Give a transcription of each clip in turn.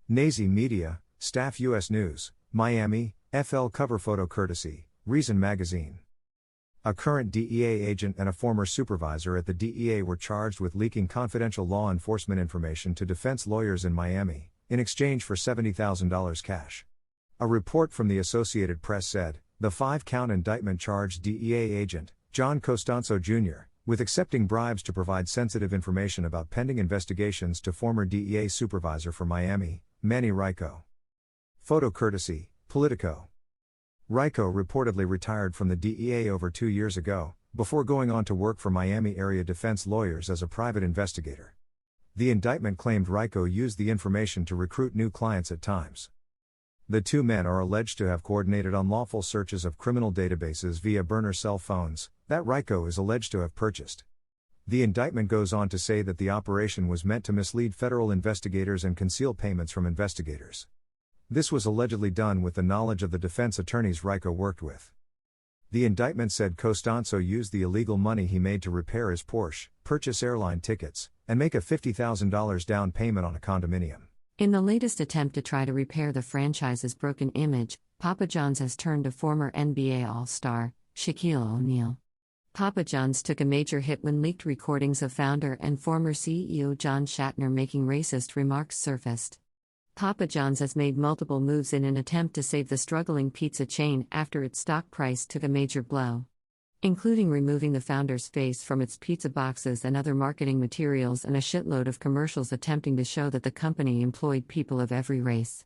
Nazi Media, Staff U.S. News, Miami, FL cover photo courtesy, Reason Magazine. A current DEA agent and a former supervisor at the DEA were charged with leaking confidential law enforcement information to defense lawyers in Miami, in exchange for $70,000 cash. A report from the Associated Press said, the 5-count indictment charged DEA agent, John Costanzo Jr., with accepting bribes to provide sensitive information about pending investigations to former DEA supervisor for Miami, Manny Rico. Photo courtesy, Politico. Rico reportedly retired from the DEA over 2 years ago, before going on to work for Miami area defense lawyers as a private investigator. The indictment claimed Rico used the information to recruit new clients at times. The two men are alleged to have coordinated unlawful searches of criminal databases via burner cell phones, that Rico is alleged to have purchased. The indictment goes on to say that the operation was meant to mislead federal investigators and conceal payments from investigators. This was allegedly done with the knowledge of the defense attorneys Rico worked with. The indictment said Costanzo used the illegal money he made to repair his Porsche, purchase airline tickets, and make a $50,000 down payment on a condominium. In the latest attempt to try to repair the franchise's broken image, Papa John's has turned to former NBA All-Star, Shaquille O'Neal. Papa John's took a major hit when leaked recordings of founder and former CEO John Shatner making racist remarks surfaced. Papa John's has made multiple moves in an attempt to save the struggling pizza chain after its stock price took a major blow, including removing the founder's face from its pizza boxes and other marketing materials and a shitload of commercials attempting to show that the company employed people of every race.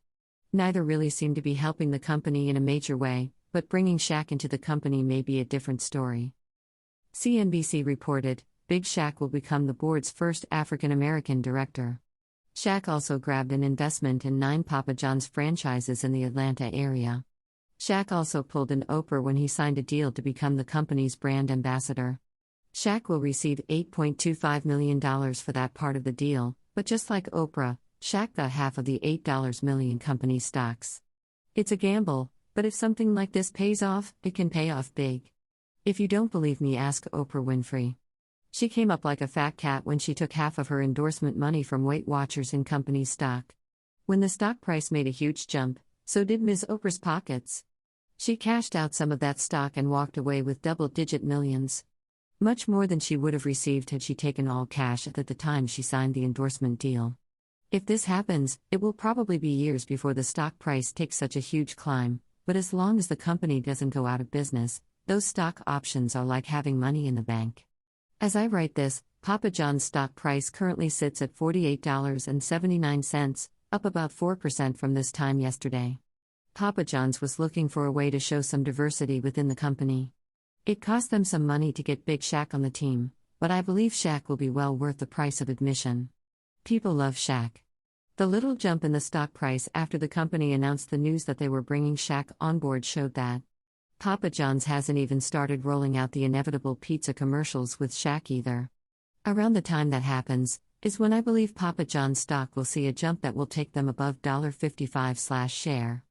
Neither really seem to be helping the company in a major way, but bringing Shaq into the company may be a different story. CNBC reported, Big Shaq will become the board's first African American director. Shaq also grabbed an investment in 9 Papa John's franchises in the Atlanta area. Shaq also pulled an Oprah when he signed a deal to become the company's brand ambassador. Shaq will receive $8.25 million for that part of the deal, but just like Oprah, Shaq got half of the $8 million company stocks. It's a gamble, but if something like this pays off, it can pay off big. If you don't believe me, ask Oprah Winfrey. She came up like a fat cat when she took half of her endorsement money from Weight Watchers in company stock. When the stock price made a huge jump, so did Ms. Oprah's pockets. She cashed out some of that stock and walked away with double-digit millions. Much more than she would have received had she taken all cash at the time she signed the endorsement deal. If this happens, it will probably be years before the stock price takes such a huge climb, but as long as the company doesn't go out of business, those stock options are like having money in the bank. As I write this, Papa John's stock price currently sits at $48.79, up about 4% from this time yesterday. Papa John's was looking for a way to show some diversity within the company. It cost them some money to get Big Shaq on the team, but I believe Shaq will be well worth the price of admission. People love Shaq. The little jump in the stock price after the company announced the news that they were bringing Shaq on board showed that. Papa John's hasn't even started rolling out the inevitable pizza commercials with Shaq either. Around the time that happens, is when I believe Papa John's stock will see a jump that will take them above $55/share.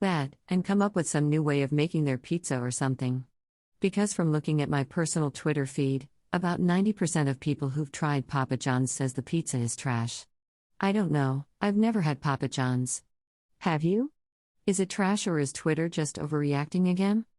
That, and come up with some new way of making their pizza or something. Because from looking at my personal Twitter feed, about 90% of people who've tried Papa John's says the pizza is trash. I don't know, I've never had Papa John's. Have you? Is it trash or is Twitter just overreacting again?